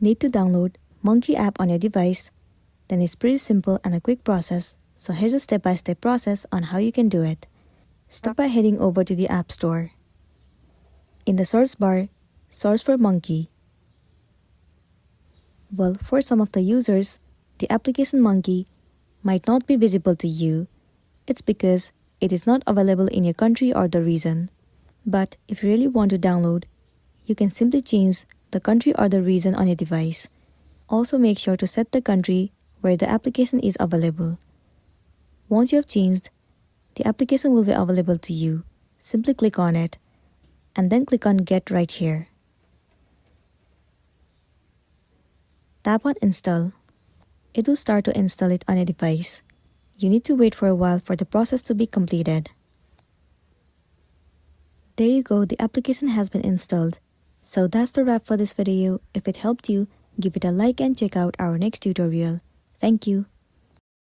Need to download Monkey app on your device? Then it's pretty simple and a quick process, so here's a step-by-step process on how you can do it. Start by heading over to the App Store. In the search bar, search for Monkey. Well, for some of the users, the application Monkey might not be visible to you. It's because it is not available in your country or the region. But if you really want to download, you can simply change the country or the region on your device. Also make sure to set the country where the application is available. Once you have changed, the application will be available to you. Simply click on it and then click on Get right here. Tap on Install. It will start to install it on your device. You need to wait for a while for the process to be completed. There you go, the application has been installed. So that's the wrap for this video. If it helped you, give it a like and check out our next tutorial. Thank you.